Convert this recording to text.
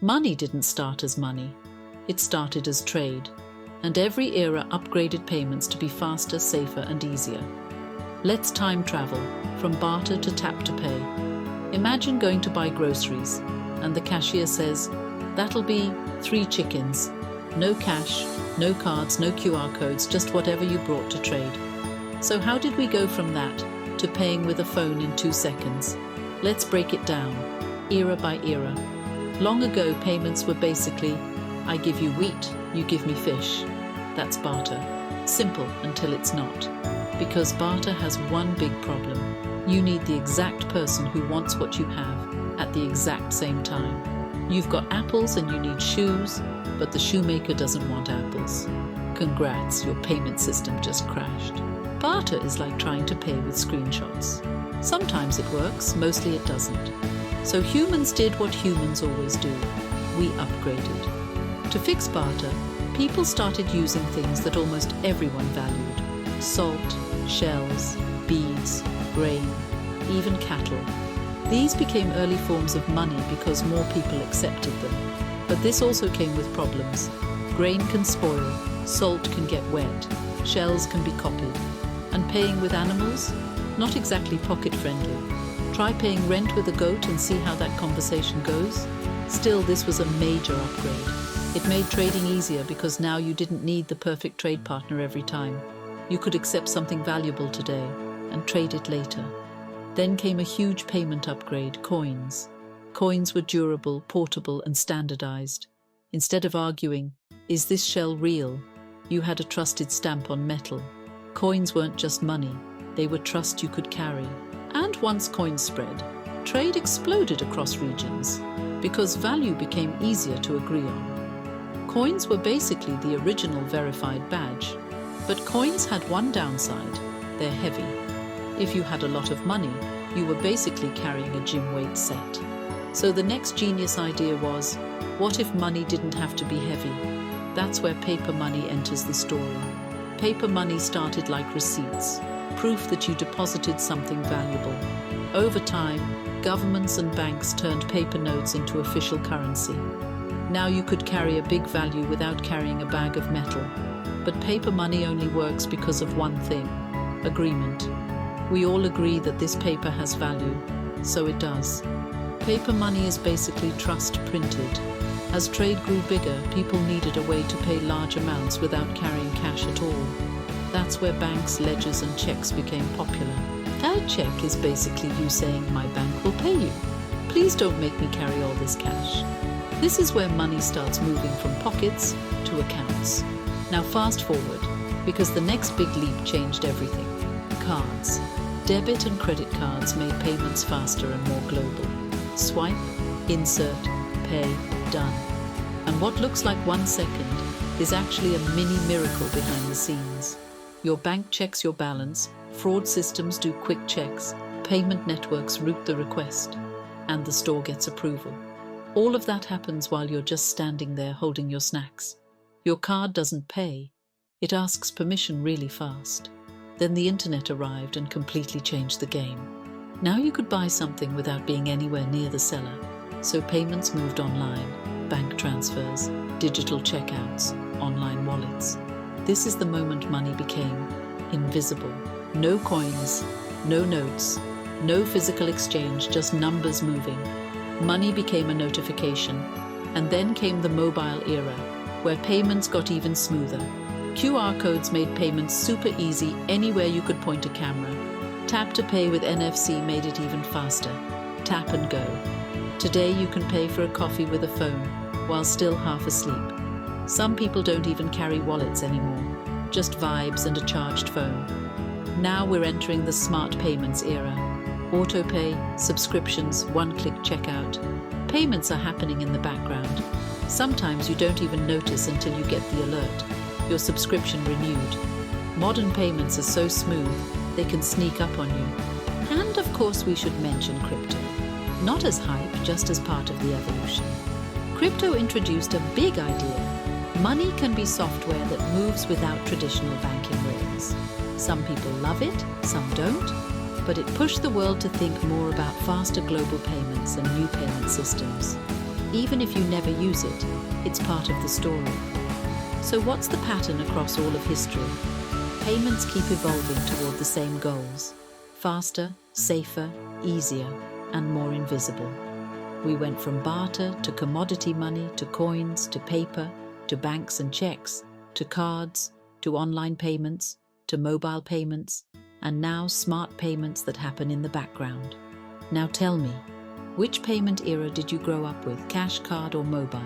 Money didn't start as money. It started as trade, and every era upgraded payments to be faster, safer, and easier. Let's time travel from barter to tap to pay. Imagine going to buy groceries, and the cashier says, "That'll be 3 chickens. No cash, no cards, no QR codes, just whatever you brought to trade." So how did we go from that to paying with a phone in 2 seconds? Let's break it down, era by era. Long ago, payments were basically, I give you wheat, you give me fish. That's barter. Simple until it's not. Because barter has one big problem. You need the exact person who wants what you have at the exact same time. You've got apples and you need shoes, but the shoemaker doesn't want apples. Congrats, your payment system just crashed. Barter is like trying to pay with screenshots. Sometimes it works, mostly it doesn't. So humans did what humans always do. We upgraded. To fix barter, people started using things that almost everyone valued. Salt, shells, beads, grain, even cattle. These became early forms of money because more people accepted them. But this also came with problems. Grain can spoil, salt can get wet, shells can be copied. And paying with animals? Not exactly pocket-friendly. Try paying rent with a goat and see how that conversation goes. Still, this was a major upgrade. It made trading easier because now you didn't need the perfect trade partner every time. You could accept something valuable today and trade it later. Then came a huge payment upgrade, coins. Coins were durable, portable, and standardized. Instead of arguing, "Is this shell real?" you had a trusted stamp on metal. Coins weren't just money, they were trust you could carry. And once coins spread, trade exploded across regions because value became easier to agree on. Coins were basically the original verified badge, but coins had one downside: they're heavy. If you had a lot of money, you were basically carrying a gym weight set. So the next genius idea was, what if money didn't have to be heavy? That's where paper money enters the story. Paper money started like receipts, proof that you deposited something valuable. Over time, governments and banks turned paper notes into official currency. Now you could carry a big value without carrying a bag of metal. But paper money only works because of one thing: agreement. We all agree that this paper has value, so it does. Paper money is basically trust printed. As trade grew bigger, people needed a way to pay large amounts without carrying cash at all. That's where banks, ledgers, and checks became popular. A check is basically you saying, "My bank will pay you. Please don't make me carry all this cash." This is where money starts moving from pockets to accounts. Now fast forward, because the next big leap changed everything. Cards. Debit and credit cards made payments faster and more global. Swipe, insert, pay, done. And what looks like 1 second is actually a mini miracle behind the scenes. Your bank checks your balance, fraud systems do quick checks, payment networks route the request, and the store gets approval. All of that happens while you're just standing there holding your snacks. Your card doesn't pay. It asks permission really fast. Then the internet arrived and completely changed the game. Now you could buy something without being anywhere near the seller. So payments moved online, bank transfers, digital checkouts, online wallets. This is the moment money became invisible. No coins, no notes, no physical exchange, just numbers moving. Money became a notification. And then came the mobile era, where payments got even smoother. QR codes made payments super easy anywhere you could point a camera. Tap to pay with NFC made it even faster. Tap and go. Today you can pay for a coffee with a phone while still half asleep. Some people don't even carry wallets anymore, just vibes and a charged phone. Now we're entering the smart payments era. Autopay, subscriptions, one-click checkout. Payments are happening in the background. Sometimes you don't even notice until you get the alert. Your subscription renewed. Modern payments are so smooth, they can sneak up on you. And of course we should mention crypto. Not as hype, just as part of the evolution. Crypto introduced a big idea. Money can be software that moves without traditional banking rails. Some people love it, some don't, but it pushed the world to think more about faster global payments and new payment systems. Even if you never use it, it's part of the story. So what's the pattern across all of history? Payments keep evolving toward the same goals: faster, safer, easier, and more invisible. We went from barter to commodity money to coins to paper to banks and checks to cards to online payments to mobile payments and now smart payments that happen in the background. Now tell me, which payment era did you grow up with, cash, card, or mobile?